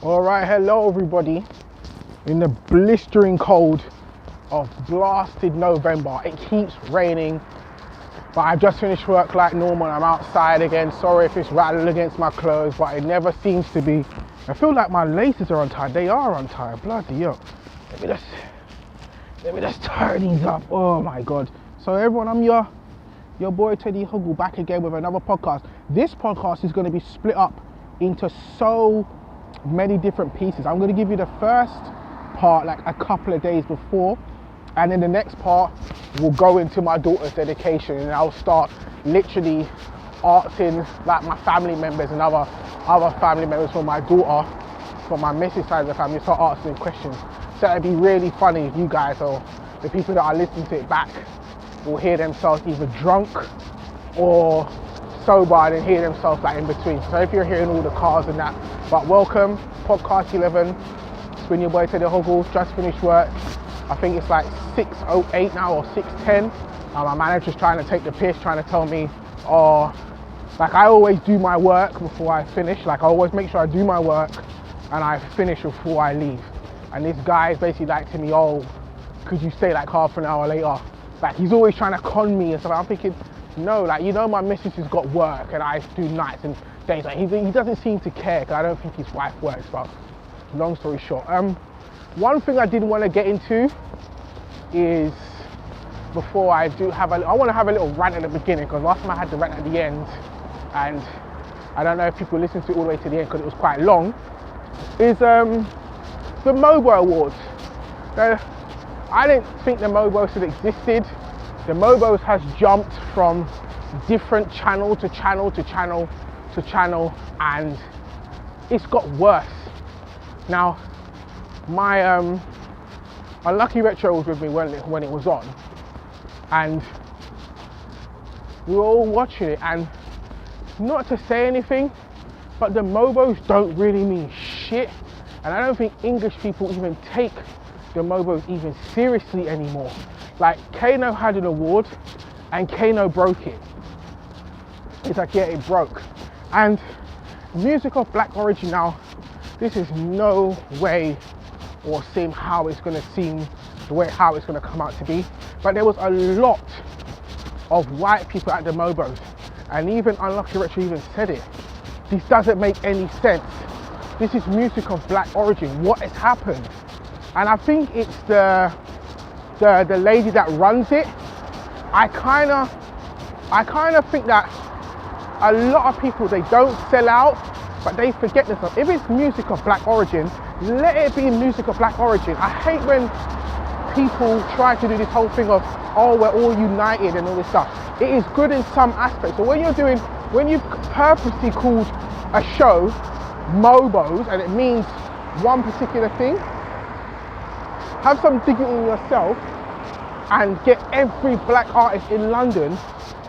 Alright, hello everybody. In the blistering cold of blasted November, it keeps raining, but I've just finished work like normal. I'm outside again. Sorry if it's rattling against my clothes, but it never seems to be. I feel like my laces are untied. They are untied, bloody hell. Let me just turn these up. Oh my God. So everyone, I'm your boy Teddyhoggle back again with another podcast. This podcast is going to be split up into so many different pieces. I'm going to give you the first part like a couple of days before, and then the next part will go into my daughter's dedication, and I'll start literally asking like my family members and other family members for my daughter, from my missus side of the family, start asking questions. So it'd be really funny if you guys or the people that are listening to it back will hear themselves either drunk or sober and then hear themselves like in between. So if you're hearing all the cars and that, but welcome, podcast 11. It's been your boy Teddyhoggle, just finished work. I think it's like 6:08 now or 6:10. My manager's trying to take the piss, trying to tell me, like I always do my work before I finish. Like I always make sure I do my work and I finish before I leave. And this guy is basically like to me, could you stay like half an hour later? Like he's always trying to con me and stuff. I'm thinking, no, like you know my missus has got work and I do nights and days. Like he doesn't seem to care because I don't think his wife works. But long story short, one thing I didn't want to get into is before I want to have a little rant at the beginning, because last time I had the rant at the end, and I don't know if people listened to it all the way to the end because it was quite long. Is the MOBO Awards. I didn't think the MOBOs had existed. The MOBOs has jumped from different channel to channel to channel to channel, and it's got worse. Now, my Unlucky Retro was with me when it was on, and we were all watching it, and not to say anything, but the MOBOs don't really mean shit, and I don't think English people even take the MOBOs even seriously anymore. Like Kano had an award and Kano broke it. It's like, yeah, it broke. And music of black origin now, this is no way or seem how it's gonna seem, how it's gonna come out to be. But there was a lot of white people at the MOBOs, and even Unlucky Retro even said it. This doesn't make any sense. This is music of black origin. What has happened? And I think it's the lady that runs it. I kind of think that a lot of people, they don't sell out, but they forget this stuff. If it's music of black origin, let it be music of black origin. I hate when people try to do this whole thing of, we're all united and all this stuff. It is good in some aspects, but when you've purposely called a show MOBOs and it means one particular thing, have some dignity in yourself and get every black artist in London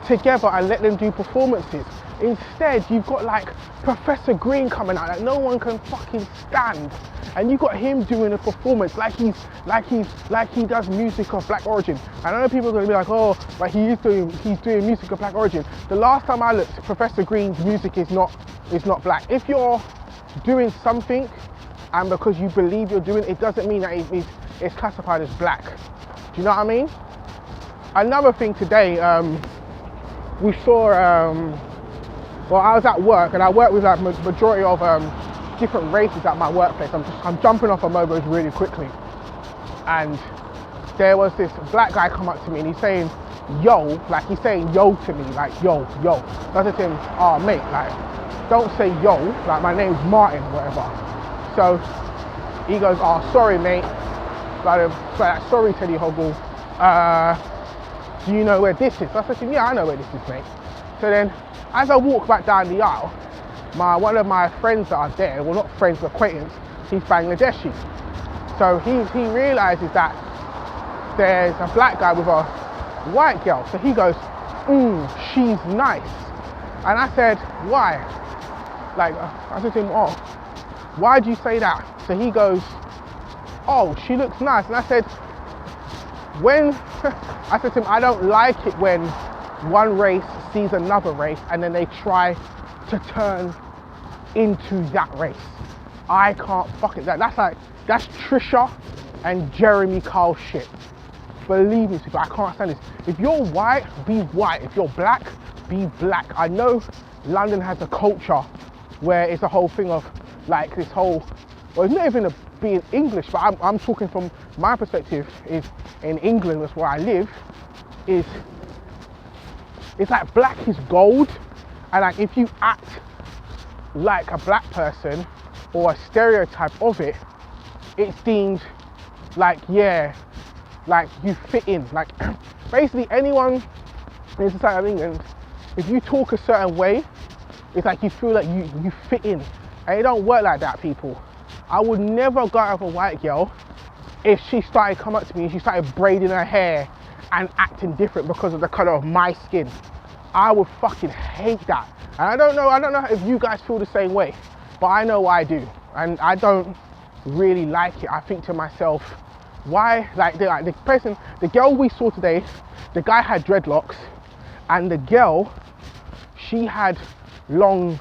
together and let them do performances. Instead, you've got like Professor Green coming out that no one can fucking stand, and you've got him doing a performance like he does music of black origin. I know people are going to be like, but he's doing music of black origin. The last time I looked, Professor Green's music is not black. If you're doing something and because you believe you're doing it, doesn't mean that it's classified as black. Do you know what I mean? Another thing today, we saw, I was at work and I work with like majority of different races at my workplace. I'm jumping off of MOBOs really quickly. And there was this black guy come up to me and he's saying, yo, like he's saying yo to me, like yo. So I said to him, mate, like don't say yo, like my name's Martin, whatever. So he goes, sorry mate, sorry Teddyhoggle, do you know where this is? So I said to him, yeah, I know where this is, mate. So then as I walk back down the aisle, one of my friends that are there, well not friends, but acquaintance, he's Bangladeshi. So he realizes that there's a black guy with a white girl. So he goes, she's nice. And I said, why? Like, I said to him, why do you say that? So he goes, she looks nice. And I said, I said to him, I don't like it when one race sees another race and then they try to turn into that race. I can't fuck it. That's Trisha and Jeremy Kyle shit. Believe me, people, I can't stand this. If you're white, be white. If you're black, be black. I know London has a culture where it's a whole thing of like this whole, well, it's not even being English, but I'm talking from my perspective. Is in England, that's where I live. It's like black is gold, and like if you act like a black person or a stereotype of it, it's deemed like, yeah, like you fit in. Like basically anyone in society of England, if you talk a certain way, it's like you feel like you fit in. And it don't work like that, people. I would never go out with a white girl if she started coming up to me and she started braiding her hair and acting different because of the colour of my skin. I would fucking hate that. And I don't know if you guys feel the same way, but I know I do. And I don't really like it. I think to myself, why, the girl we saw today, the guy had dreadlocks, and the girl, she had long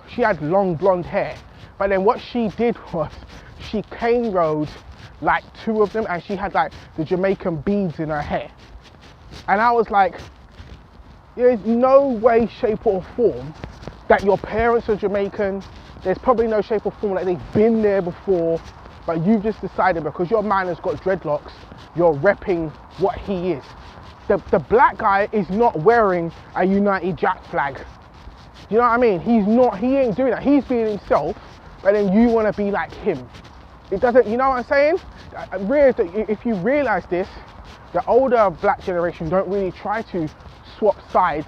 blonde hair. But then what she did was, she cane rode like two of them, and she had like the Jamaican beads in her hair. And I was like, there's no way, shape or form that your parents are Jamaican. There's probably no shape or form that they've been there before, but you've just decided because your man has got dreadlocks, you're repping what he is. The black guy is not wearing a United Jack flag. You know what I mean? He ain't doing that. He's being himself, but then you want to be like him. It doesn't, you know what I'm saying? If you realize this, the older black generation don't really try to swap sides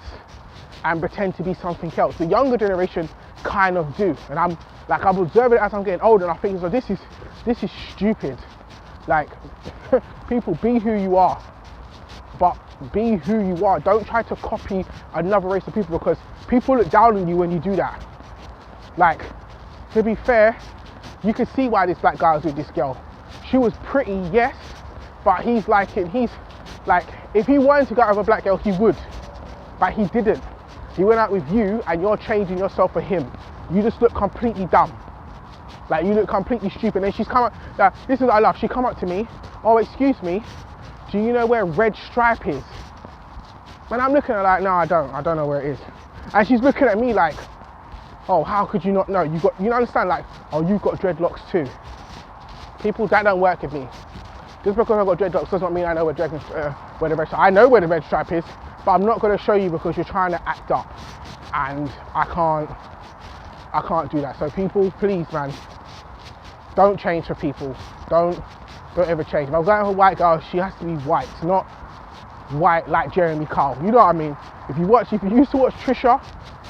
and pretend to be something else. The younger generation kind of do. And I'm observing it as I'm getting older, and I think, so this is stupid. Like, people, be who you are. But be who you are. Don't try to copy another race of people, because people look down on you when you do that. Like, to be fair, you can see why this black guy was with this girl. She was pretty, yes, but he's like, if he wanted to go out with a black girl, he would, but he didn't. He went out with you, and you're changing yourself for him. You just look completely dumb. Like, you look completely stupid. And she's come up, this is what I love, she come up to me, oh, excuse me, do you know where Red Stripe is? And I'm looking at her like, no, I don't know where it is. And she's looking at me like, oh, how could you not know? You understand, like, oh, you've got dreadlocks too. People, that don't work with me. Just because I've got dreadlocks does not mean I know where the red stripe. I know where the red stripe is, but I'm not going to show you because you're trying to act up, and I can't do that. So people, please, man, don't change for people. Don't ever change. If I'm going with a white girl, she has to be white, not white like Jeremy Kyle. You know what I mean? If you used to watch Trisha,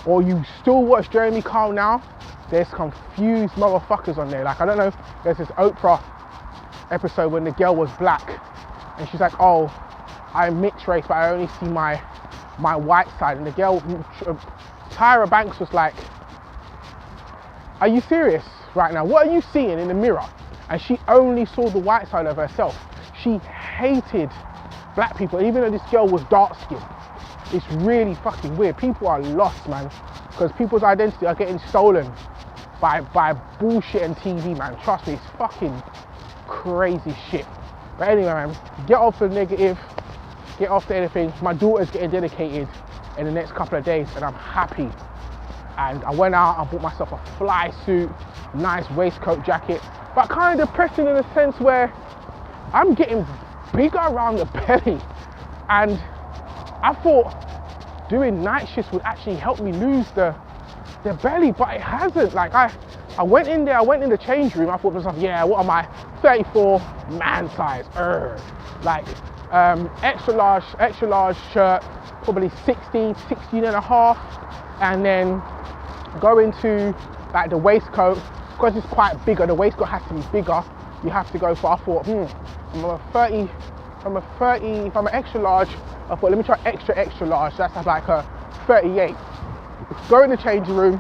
or you still watch Jeremy Kyle now, there's confused motherfuckers on there. Like, I don't know, there's this Oprah episode when the girl was black, and she's like, oh, I'm mixed race, but I only see my white side. And the girl, Tyra Banks, was like, are you serious right now? What are you seeing in the mirror? And she only saw the white side of herself. She hated black people, even though this girl was dark skinned. It's really fucking weird. People are lost, man, because people's identity are getting stolen by bullshit and TV, man. Trust me, it's fucking crazy shit. But anyway, man, get off the negative, get off the anything. My daughter's getting dedicated in the next couple of days, and I'm happy. And I went out, I bought myself a fly suit, nice waistcoat jacket, but kind of depressing in a sense where I'm getting bigger around the belly. And I thought doing night shifts would actually help me lose the belly, but it hasn't. Like, I went in the change room, I thought to myself, yeah, what am I? 34 man size, like extra large shirt, probably 16 and a half, and then go into like the waistcoat, because it's quite bigger, the waistcoat has to be bigger, you have to go for, I thought, I'm a 30, if I'm an extra large, I thought, let me try extra large, that's like a 38. Go in the changing room,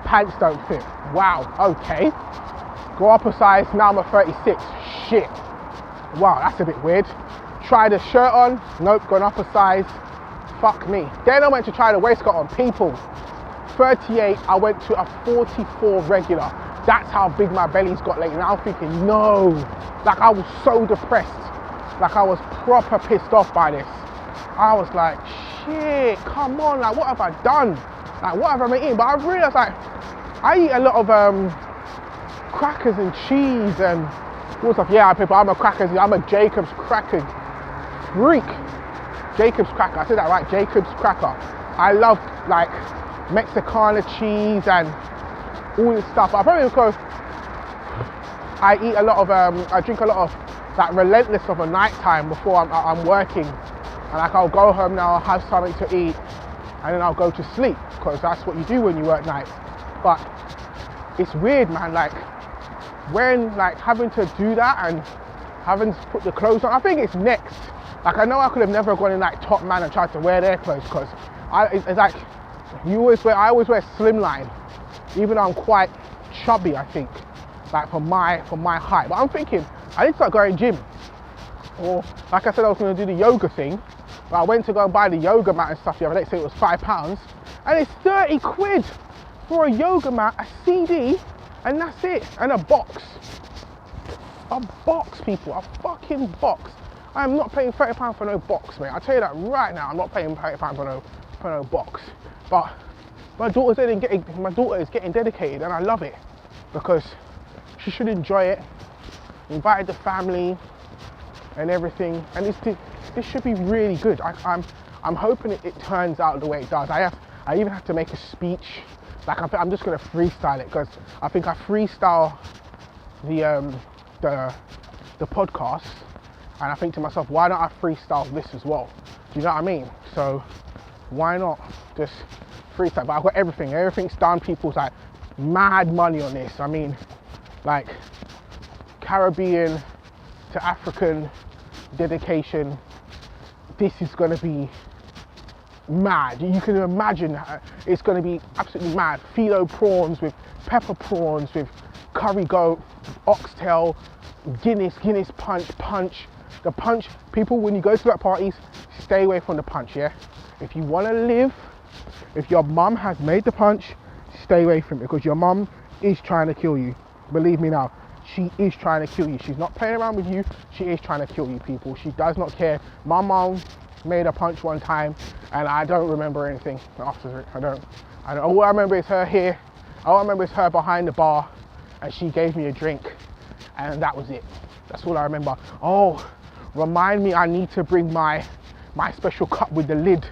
pants don't fit. Wow, okay. Go up a size, now I'm a 36. Shit. Wow, that's a bit weird. Try the shirt on, nope, gone up a size. Fuck me. Then I went to try the waistcoat on. People, 38, I went to a 44 regular. That's how big my belly's got lately. And I was thinking, no, like I was so depressed. Like I was proper pissed off by this. I was like, shit, come on, like what have I done? Like what have I been eating? But I realized like, I eat a lot of crackers and cheese and all stuff. Yeah, people, I'm a Jacob's cracker freak. Jacob's cracker, I said that right, Jacob's cracker. I love like Mexicana cheese and all this stuff. But probably because I eat a lot of, I drink a lot of like Relentless of a night time before I'm working. And like I'll go home now, I'll have something to eat, and then I'll go to sleep, because that's what you do when you work nights. But it's weird, man, like when like having to do that and having to put the clothes on, I think it's next. Like I know I could have never gone in like Top Man and tried to wear their clothes, because it's like I always wear slimline, even though I'm quite chubby, I think, like for my height. But I'm thinking I need to start going gym, or like I said I was going to do the yoga thing, but I went to go and buy the yoga mat and stuff the other day, so it was £5, and it's 30 quid for a yoga mat, a CD, and that's it, and a box, people, a fucking box. I am not paying £30 for no box, mate. I tell you that right now. I'm not paying £30 for no box. But my daughter is getting dedicated, and I love it because she should enjoy it. Invited the family and everything, and this should be really good. I'm hoping it turns out the way it does. I even have to make a speech. Like I'm just gonna freestyle it, because I think I freestyle the podcast. And I think to myself, why don't I freestyle this as well? Do you know what I mean? So why not just freestyle? But I've got everything. Everything's done. People's like mad money on this. I mean, like Caribbean to African dedication. This is going to be mad. You can imagine it's going to be absolutely mad. Philo prawns with pepper prawns with curry goat, oxtail, Guinness punch. The punch, people, when you go to that parties, stay away from the punch, yeah? If you want to live, if your mum has made the punch, stay away from it, because your mum is trying to kill you. Believe me now, she is trying to kill you. She's not playing around with you, she is trying to kill you, people. She does not care. My mum made a punch one time, and I don't remember anything after it. I don't. All I remember is her here, all I remember is her behind the bar, and she gave me a drink, and that was it. That's all I remember. Oh, remind me, I need to bring my special cup with the lid.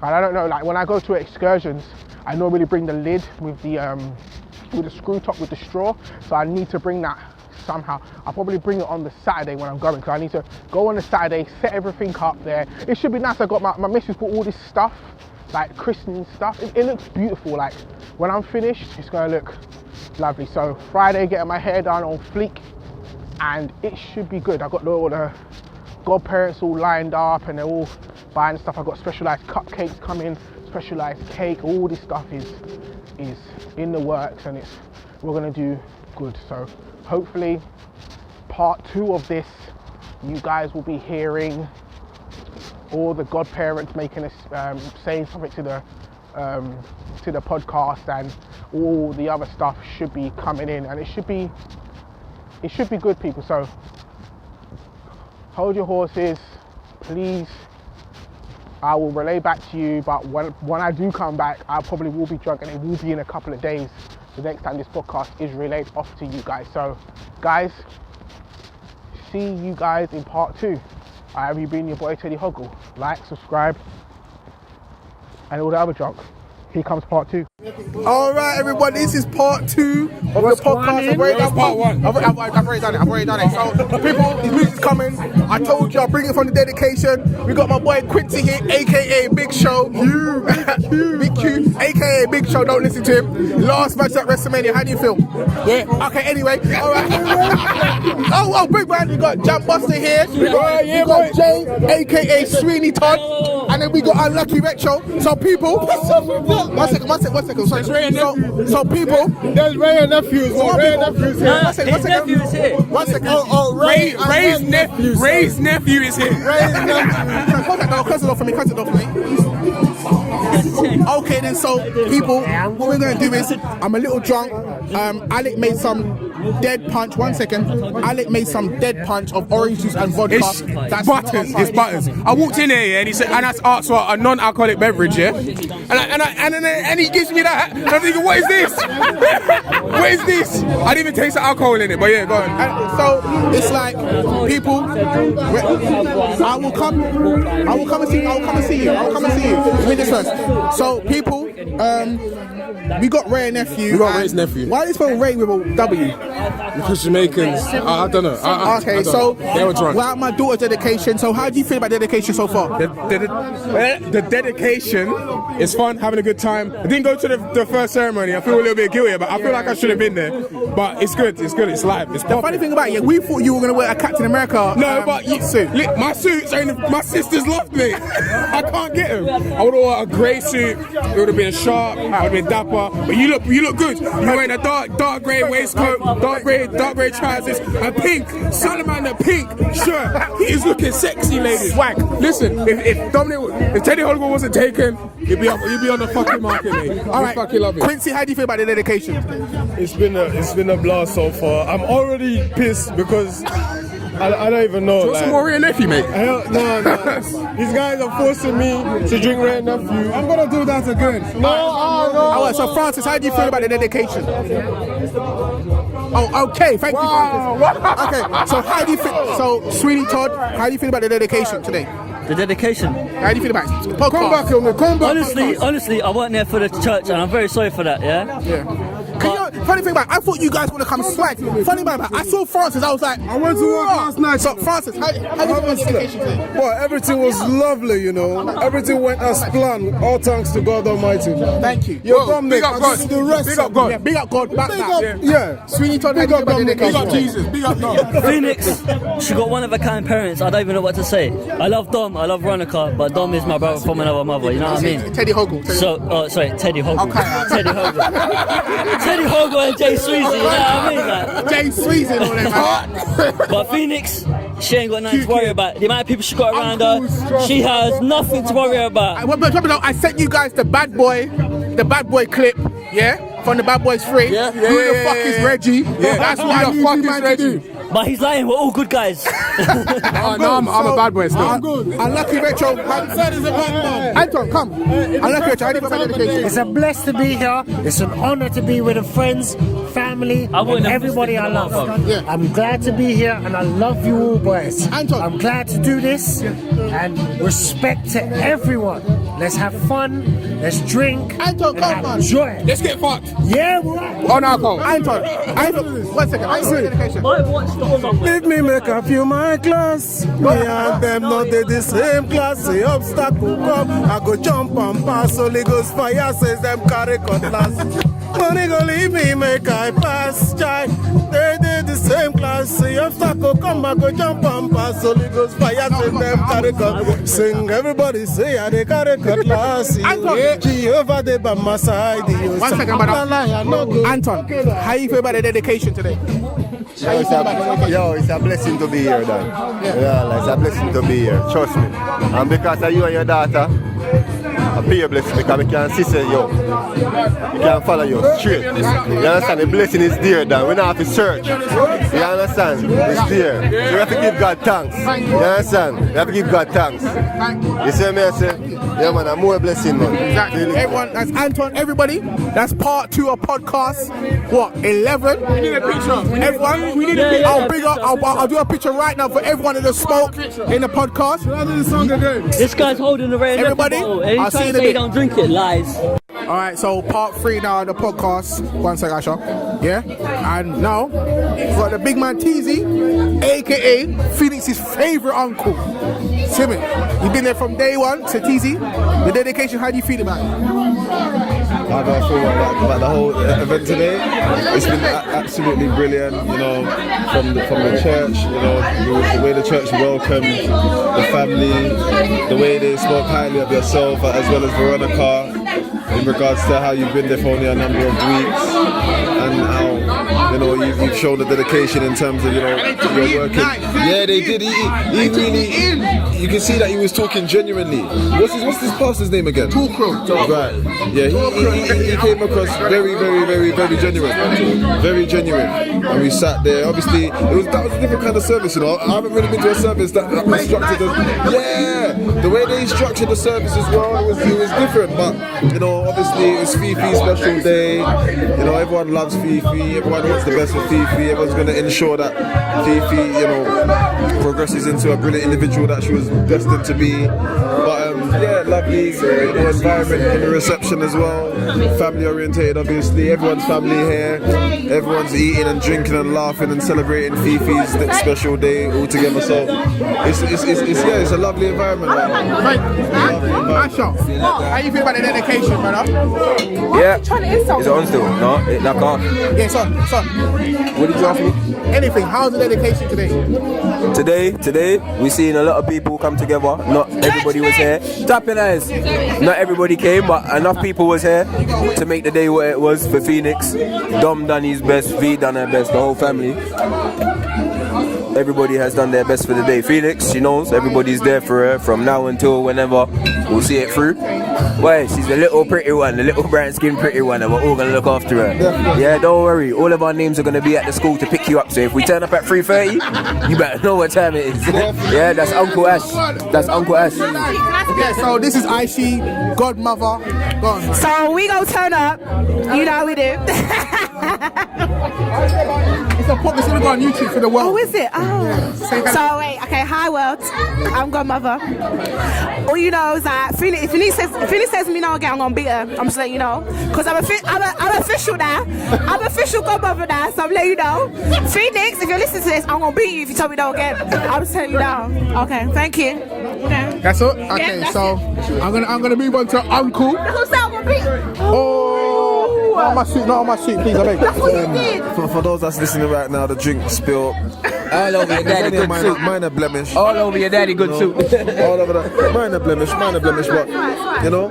And I don't know, like when I go to excursions, I normally bring the lid with the screw top with the straw. So I need to bring that somehow. I'll probably bring it on the Saturday when I'm going, because I need to go on the Saturday, set everything up there. It should be nice. I got my missus bought all this stuff, like christening stuff. It looks beautiful. Like when I'm finished, it's gonna look lovely. So Friday, getting my hair done on fleek, and it should be good. I got all the godparents all lined up, and they're all buying stuff. I've got specialized cupcakes coming, specialized cake. All this stuff is in the works, and we're gonna do good. So hopefully part 2 of this, you guys will be hearing all the godparents making us saying something to the podcast, and all the other stuff should be coming in, and it should be good, people. So hold your horses, please. I will relay back to you, but when I do come back, I probably will be drunk, and it will be in a couple of days, the next time this podcast is relayed off to you guys. So guys, see you guys in part 2. I have been your boy Teddyhoggle. Like, subscribe, and all the other junk. Here comes part 2. All right, everyone, this is part 2 of the podcast. I've already done it. So, people, his music's coming. I told you, I'll bring it from the dedication. We got my boy Quincy here, aka Big Show. Big Q, aka Big Show. Don't listen to him. Last match at WrestleMania. How do you feel? Yeah. Okay. Anyway. All right. oh, big man. We got Jam Buster here. We got Jay, aka Sweeney Todd, and then we got Unlucky Retro. So, people. One second. Sorry. So people, there's Ray and nephews. Ray and nephews here. One second. Oh, Ray's nephew. Ray's nephew is here. Close the door for me. Okay, then, so people, what we're going to do is, I'm a little drunk. Alec made some dead punch. 1 second. Alec made some dead punch of orange juice and vodka. That's butters. It's butters. I walked in here, and he said, and I asked for a non-alcoholic beverage, yeah. And he gives me that. And I'm thinking, what is this? What is this? I didn't even taste the alcohol in it, but yeah, go on. And so it's like people. I will come and see you. Let me just first. So people, we got Ray and Nephew. We got Ray's nephew. Why is it spelled Ray with a W? Because Jamaicans, I don't know. Okay, so they were drunk. Well, my daughter's dedication. So how do you feel about dedication so far? The dedication is fun, having a good time. I didn't go to the first ceremony. I feel a little bit guilty, but I feel like I should have been there. But it's good. It's live. It's the funny thing about it, we thought you were going to wear a Captain America. No, but suit. My suits, my sisters loved me. I can't get them. I would have worn a grey suit. It would have been sharp. I would have been dapper. But you look good. You're wearing a dark grey waistcoat, dark grey trousers, and pink salamander pink shirt. He is looking sexy, ladies. Swag. Listen, if Teddyhoggle wasn't taken, he'd be on the fucking market, mate. All right, fucking love it. Quincy, how do you feel about the dedication? It's been a blast so far. I'm already pissed because I don't even know. Do you want some more Ray and Nephew, mate? No. These guys are forcing me to drink Ray and Nephew. I'm gonna do that again. No. All right, so Francis, how do you feel about the dedication? Oh, okay, thank you. Okay, so how do you feel? So, Sweetie Todd, how do you feel about the dedication today? The dedication. How do you feel about it? Come back. Honestly, I wasn't there for the church, and I'm very sorry for that. Yeah. Funny thing about it, I thought you guys would have come swag. Funny about it, I saw Francis, I was like, I went to work last night. So Francis, how do you feel about the dedication today? Well, everything was lovely, you know. Everything went as planned. All thanks to God Almighty. Thank you. You're big up God. The rest Big up God. Yeah, big up God, back that. Yeah. Sweeney Todd, Big up God. Big up Jesus. Big up God. Phoenix, she got one of a kind parents. I don't even know what to say. I love Dom, I love Veronica, but Dom is my brother from another mother. You know what I mean? Teddyhoggle. Teddyhoggle. Okay. Teddyhoggle and Jay Sweezy. You know what I mean? Like, Jay Sweezy and all that, man. but Phoenix, she ain't got nothing to worry about. The amount of people she got around her, she has nothing to worry about. I sent you guys the bad boy clip, yeah? From the Bad Boys 3. Who the fuck is Reggie? Yeah, that's what I fuck need is Reggie. But he's lying, we're all good guys. I'm a bad boy still. I'm good. Unlucky Retro. Anton, come. Unlucky Retro, how do you feel about the dedication? It's a blessed to be here. It's an honor to be with the friends, family, and everybody I love. Yeah. I'm glad to be here, and I love you all, boys. Anton. I'm glad to do this, and respect to everyone. Let's have fun. Let's drink. Anton, come on. Enjoy. Let's get fucked. Yeah, we're right. On alcohol. Anton, 1 second. I see the dedication. Make me make a few my class. Me and them not they the same class. Say obstacle come, I go jump and pass. Holy Ghost fire says them carry cutlass. Money go leave me make I pass. Chai, they the same class. Say obstacle come, I go jump and pass. Holy Ghost fire says them carry cutlass. Sing everybody say I they carry cutlass. Jehovah they by my side. 1 second, brother. Anton, how you feel about the dedication today? It's a blessing to be here, Dan. Yeah, it's a blessing to be here. Trust me. And because of you and your daughter, I pay your blessing because we can see say yo. We can follow you straight. You understand? The blessing is there, Dan. We don't have to search. You understand? It's there. So we have to give God thanks. You understand? We have to give God thanks. You see me? I say, yeah, man, more blessing, man. Exactly. Everyone, that's Anton, everybody. That's part 2 of podcast. What? 11? We need a picture. Everyone, we need a picture. I'll do a picture right now for everyone in the smoke in the podcast. This guy's holding the Ray and Nephew Everybody, bottle, and I'll he's see you trying in a to say bit. don't drink it. Lies. Alright, so part 3 now of the podcast. 1 second, Asha. Yeah? And now, we've got the big man Teasy, aka Phoenix's favourite uncle. Timmy, you've been there from day 1, so Teasy, the dedication, how do you feel about it? How do I feel about the whole event today? It's been absolutely brilliant, you know, from the church, you know, the way the church welcomed the family, the way they spoke highly of yourself as well as Veronica in regards to how you've been there for only a number of weeks and how, you know, you've shown the dedication in terms of, you know, your working. Yeah, they did. He really, you can see that he was talking genuinely. What's this pastor's name again? Tulkro. Right. Yeah, he came across very, very, very, very genuine. Very genuine. And we sat there. Obviously, that was a different kind of service, you know. I haven't really been to a service that structured as, yeah, the way they structured the service as well, it was different. But, you know, obviously it was Fifi's special day. You know, everyone loves Fifi. Everyone wants the best for Fifi. Everyone's going to ensure that Fifi, you know, progresses into a brilliant individual that she was destined to be. But yeah, lovely environment in the reception as well. Family orientated, obviously. Everyone's family here. Everyone's eating and drinking and laughing and celebrating Fifi's special day all together. So it's a lovely environment. Asha, how you feel about the dedication, brother? Yeah. Is it on still? No, that can't. Yeah, it's on. What did you ask me? Anything. How's the dedication today? Today, we seen a lot of people come together. Not everybody was here. Tapping eyes. Not everybody came, but enough people was here to make the day what it was for Phoenix. Dom done his best, V done her best, the whole family. Everybody has done their best for the day. Phoenix, she knows, everybody's there for her from now until whenever. We'll see it through. Well, she's the little pretty one, the little brown skin pretty one, and we're all gonna look after her. Yeah, don't worry. All of our names are gonna be at the school to pick you up. So if we turn up at 3:30, you better know what time it is. Yeah, that's Uncle Ash. That's Uncle Ash. Yeah, so this is Aishi, godmother. Go on. So we gonna turn up. You know how we do. It's gonna go on YouTube for the world. Oh, is it? Oh. So wait, okay. Hi world. I'm godmother. All you know is that if Phoenix says me no again, I'm gonna beat her. I'm just letting you know, cause I'm official now. I'm official godmother now, so I'm letting you know. Phoenix, if you're listening to this, I'm gonna beat you if you tell me no again. I'm just telling you now. Okay, thank you. Okay. That's it. Okay, yeah, so I'm gonna move on to Uncle. That's what I'm gonna beat. Oh, not on my suit, please. I beg. That's what you did. For those that's listening right now, the drink spilled. All over your daddy good suit. Minor blemish. All over your daddy good suit. All over the minor blemish, but you know.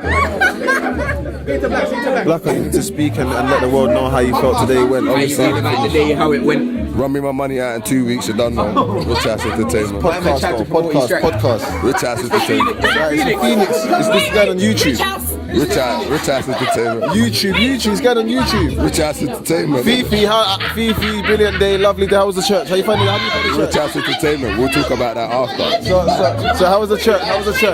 Blacker, you need to speak and let the world know how you felt today went. Obviously, about the day, how it went. Run me my money out in 2 weeks, you're done now. Rich Ass Entertainment. Podcast. Rich Ass Entertainment. Phoenix. It's this guy on YouTube. Rich Ass Entertainment. YouTube. It's going on YouTube. Rich Ass Entertainment. Fifi, brilliant day, lovely day. How was the church? How you find the church? Rich Ass Entertainment. We'll talk about that after. So how was the church?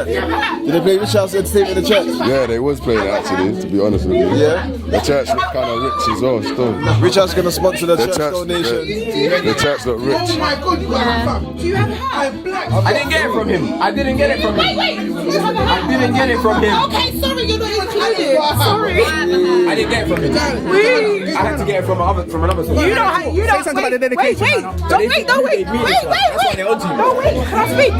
Did they play Rich Ass Entertainment in the church? Yeah, they was playing it actually, to be honest with you. Yeah? The church looked kind of rich as well still. Rich Ass going to sponsor the church donation. The church looked rich. Oh my God, you got a hat. Do you have a hat? Black. I didn't get it from him. Wait, you have a hat? I didn't get it from him. Okay, sorry, you're not included. Sorry. I didn't get it from him. I had to get it from another source. You know. Say something about the dedication. Wait. Can I speak?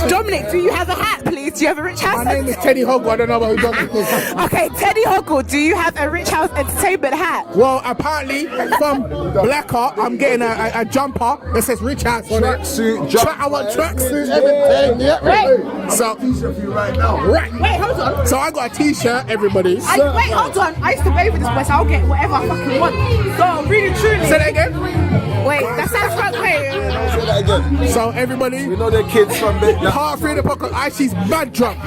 Dominic, do you have a hat, please? Do you have a Rich House? My name is Teddyhoggle. I don't know about who Dominic is. Okay, Teddyhoggle, do you have a Rich House Entertainment hat? Well, apparently from Blacker, I'm getting a jumper that says Rich House on it. I want tracksuit, everything. Yeah. Wait. So, right. Wait, hold on. So I got a t-shirt, everybody. Wait, hold on. I used to pay for this place. I'll get whatever I fucking want. So, really, truly. Say that again. Wait, that sounds right. Wait. Say that again. So everybody, we know the kids from big. Part 3 of the podcast. She's mad drunk.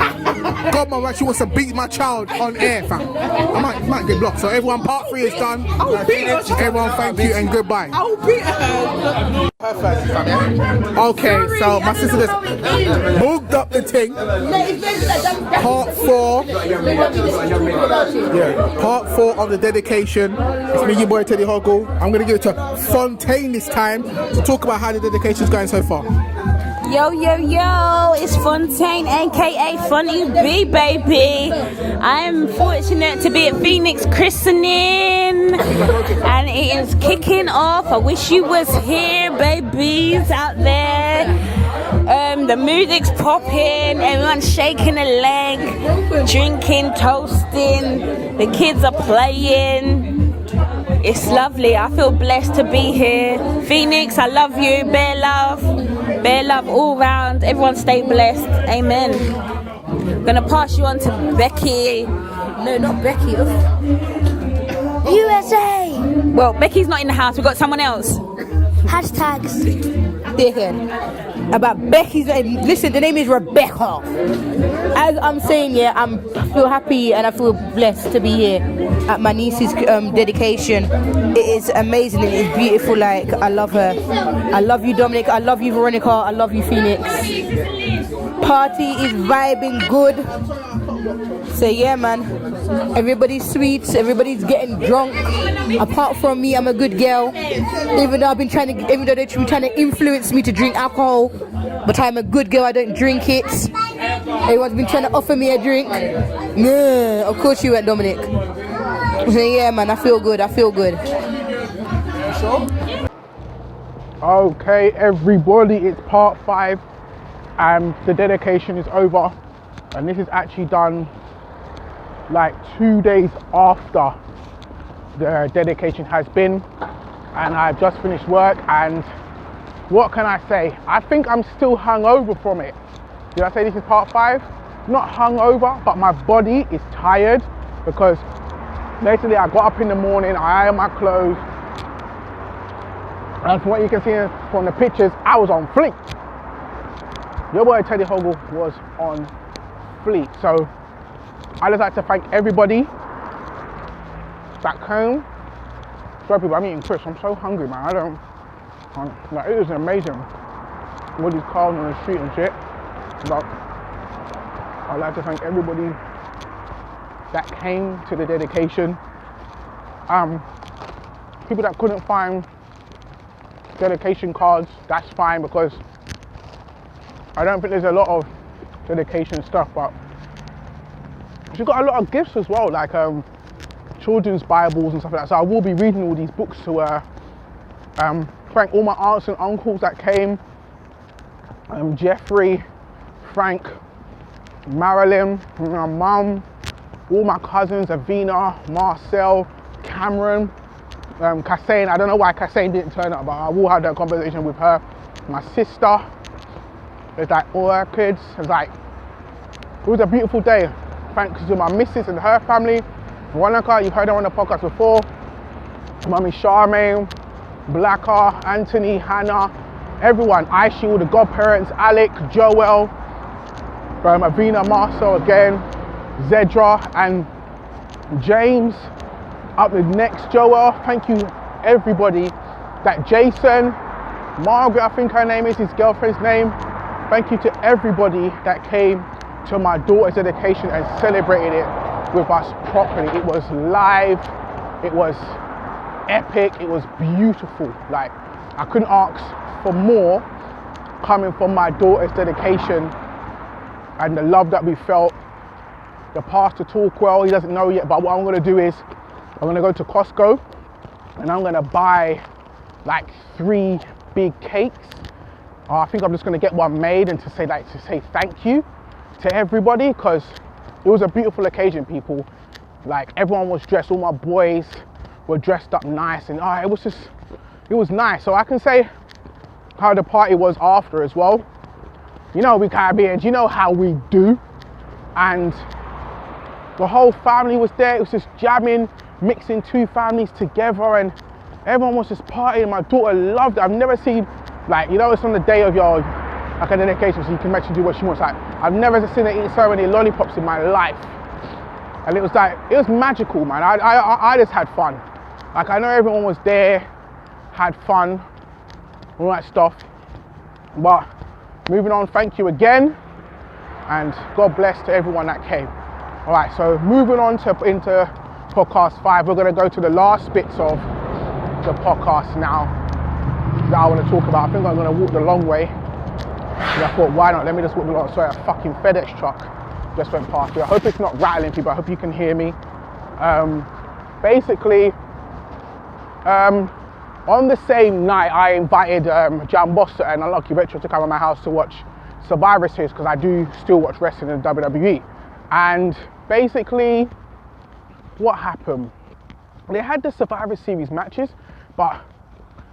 God, my right, she wants to beat my child on air, fam. I might get blocked. So everyone, part 3 is done. I'll beat her. Everyone, thank you and goodbye. I'll beat her. Okay, so my sister just moved up the thing. Part 4. Yeah, part 4 of the dedication. It's me, your boy Teddyhoggle. I'm gonna give it to Fontaine this time to talk about how the dedication's going so far. Yo, it's Fontaine, aka Funny B, baby. I am fortunate to be at Phoenix christening, and it is kicking off. I wish you was here, babies out there. The music's popping, everyone's shaking a leg, drinking, toasting, the kids are playing. It's lovely. I feel blessed to be here. Phoenix, I love you. Bear love all round. Everyone stay blessed. Amen. I'm gonna pass you on to Becky. No, not Becky. USA. Well, Becky's not in the house. We've got someone else. Hashtags. Dickhead. About Becky's name. Listen, the name is Rebecca. As I'm saying, yeah, I feel happy and I feel blessed to be here at my niece's dedication. It is amazing and it's beautiful. Like, I love her. I love you, Dominic. I love you, Veronica. I love you, Phoenix. Party is vibing good. So yeah, man. Everybody's sweet. Everybody's getting drunk. Apart from me, I'm a good girl. Even though they're trying to influence me to drink alcohol, but I'm a good girl. I don't drink it. Everyone's been trying to offer me a drink. Nah, of course you went, Dominic. So yeah, man. I feel good. Okay, everybody, it's part 5 and the dedication is over, and this is actually done like 2 days after the dedication has been, and I've just finished work, and what can I say? I think I'm still hungover from it. Did I say this is part 5? Not hungover, but my body is tired because basically I got up in the morning, I ironed my clothes, and from what you can see from the pictures, I was on fleek. Your boy Teddyhoggle was on fleek. So I'd just like to thank everybody that came. Sorry people, I'm eating crisps. I'm so hungry, man. Like, it was amazing. All these cars on the street and shit. But I'd like to thank everybody that came to the dedication. People that couldn't find dedication cards, that's fine, because I don't think there's a lot of dedication stuff, but she got a lot of gifts as well, like children's Bibles and stuff like that. So I will be reading all these books to thank all my aunts and uncles that came, Jeffrey, Frank, Marilyn, my mum, all my cousins, Avina, Marcel, Cameron, Kassain. I don't know why Kassain didn't turn up, but I will have that conversation with her. My sister. It's like all her kids. It's like, it was a beautiful day. Thanks to my missus and her family. Veronica, you've heard her on the podcast before. Mummy Charmaine, Blacker, Anthony, Hannah, everyone. Aishi, all the godparents, Alec, Joel, Avina, Marcel again, Zedra and James. Up the next, Joel. Thank you everybody. That Jason, Margaret, I think her name is, his girlfriend's name. Thank you to everybody that came to my daughter's dedication and celebrated it with us properly. It was live, it was epic, it was beautiful. Like, I couldn't ask for more coming from my daughter's dedication and the love that we felt. The pastor talk well, he doesn't know yet, but what I'm gonna do is I'm gonna go to Costco and I'm gonna buy like 3 big cakes. I think I'm just gonna get one made and to say thank you to everybody, because it was a beautiful occasion, people. Like, everyone was dressed, all my boys were dressed up nice, and it was nice. So I can say how the party was after as well. You know, we Caribbeans, you know how we do. And the whole family was there. It was just jamming, mixing 2 families together, and everyone was just partying. My daughter loved it. I've never seen, like, you know, it's on the day of your like a dedication, so you can actually do what she wants. Like, I've never seen her eat so many lollipops in my life, and it was magical, man. I just had fun. Like, I know everyone was there, had fun, all that stuff. But moving on, thank you again, and God bless to everyone that came. All right, so moving on into podcast 5, we're going to go to the last bits of the podcast now that I want to talk about. I think I'm going to walk the long way. And I thought, why not? Let me just walk the long way. Sorry, a fucking FedEx truck just went past me. I hope it's not rattling, people. I hope you can hear me. Basically, on the same night, I invited Jan Bossa and Unlucky Retro to come to my house to watch Survivor Series, because I do still watch wrestling in WWE. And basically, what happened? They had the Survivor Series matches, but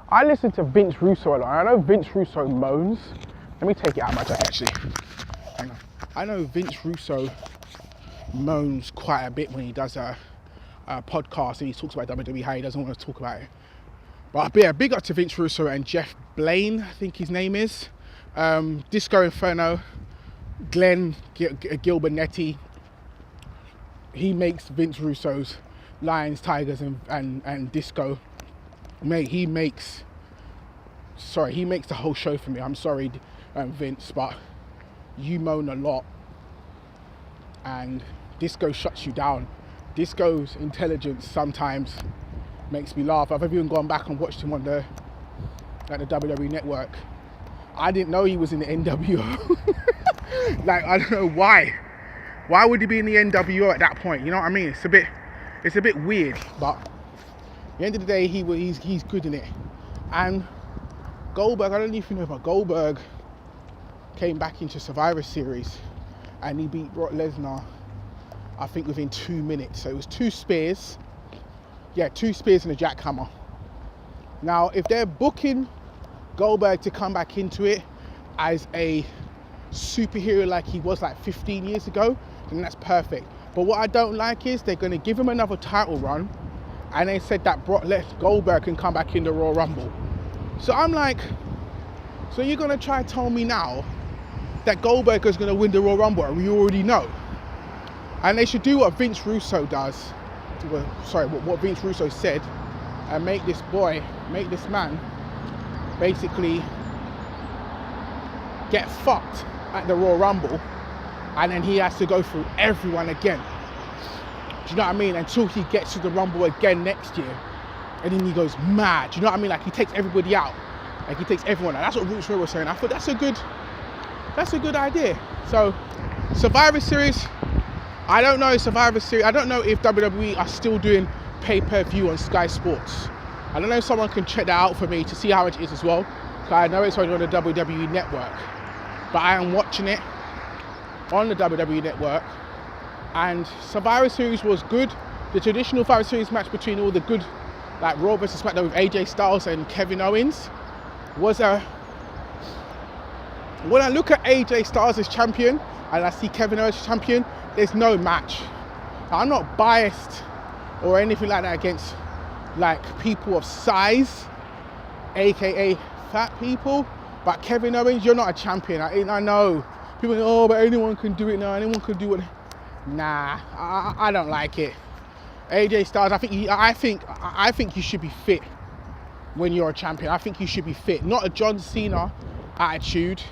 I listened to Vince Russo a lot. I know Vince Russo moans. Let me take it out of my jacket, actually. Hang on. I know Vince Russo moans quite a bit when he does a podcast and he talks about WWE, how he doesn't want to talk about it. But yeah, big up to Vince Russo and Jeff Blaine, I think his name is. Disco Inferno, Glenn Gilbernetti. He makes Vince Russo's Lions, Tigers and Disco. Mate, he makes the whole show for me. I'm sorry, Vince, but you moan a lot and Disco shuts you down. Disco's intelligence sometimes makes me laugh. I've even gone back and watched him at the WWE Network. I didn't know he was in the NWO. Like, I don't know why. Why would he be in the NWO at that point? You know what I mean? It's a bit weird, but at the end of the day, he's good in it. And Goldberg, I don't know if you know, but Goldberg came back into Survivor Series and he beat Brock Lesnar, I think, within 2 minutes. So it was 2 spears. Yeah, 2 spears and a jackhammer. Now, if they're booking Goldberg to come back into it as a superhero like he was like 15 years ago, then that's perfect. But what I don't like is they're going to give him another title run and they said that Goldberg can come back in the Royal Rumble. So I'm like, so you're going to try to tell me now that Goldberg is going to win the Royal Rumble and we already know? And they should do what Vince Russo does. What Vince Russo said, and make this man basically get fucked at the Royal Rumble, and then he has to go through everyone again. Do you know what I mean? Until he gets to the Rumble again next year, and then he goes mad. Do you know what I mean? Like, he takes everybody out, like he takes everyone out. That's what Vince Russo was saying. I thought that's a good idea. So Survivor Series. I don't know if WWE are still doing pay-per-view on Sky Sports. I don't know if someone can check that out for me to see how it is as well. Because I know it's only on the WWE Network. But I am watching it on the WWE Network. And Survivor Series was good. The traditional Survivor Series match between all the good, like Raw vs SmackDown with AJ Styles and Kevin Owens, was a... When I look at AJ Styles as champion, and I see Kevin Owens as champion, there's no match. I'm not biased or anything like that against like people of size, aka fat people, but Kevin Owens, you're not a champion. I know people think, oh, but anyone can do it now. Anyone can do it. Nah, I don't like it. AJ Styles, I think you should be fit when you're a champion. I think you should be fit, not a John Cena attitude.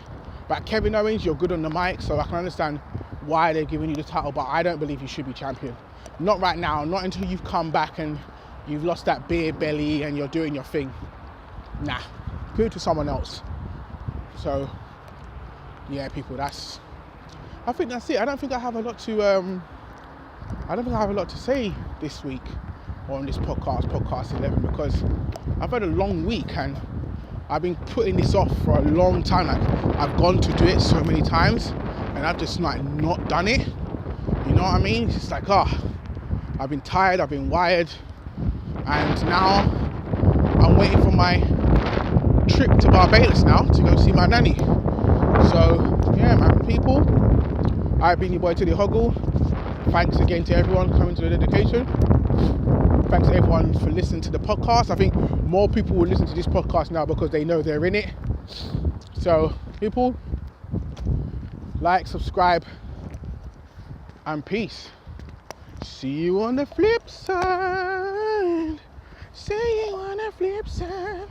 But Kevin Owens, you're good on the mic, so I can understand why they're giving you the title, but I don't believe you should be champion. Not right now, not until you've come back and you've lost that beer belly and you're doing your thing. Nah, give it to someone else. So, yeah, people, I think that's it. I don't think I have a lot to say this week on this podcast 11, because I've had a long week and I've been putting this off for a long time. Like, I've gone to do it so many times and I've just like not done it. You know what I mean? It's just like, I've been tired, I've been wired, and now I'm waiting for my trip to Barbados now to go see my nanny. So yeah, man, people, I've been your boy Teddyhoggle. Thanks again to everyone coming to the dedication. Thanks to everyone for listening to the podcast. I think more people will listen to this podcast now because they know they're in it. So people, like, subscribe, and peace. See you on the flip side. See you on the flip side.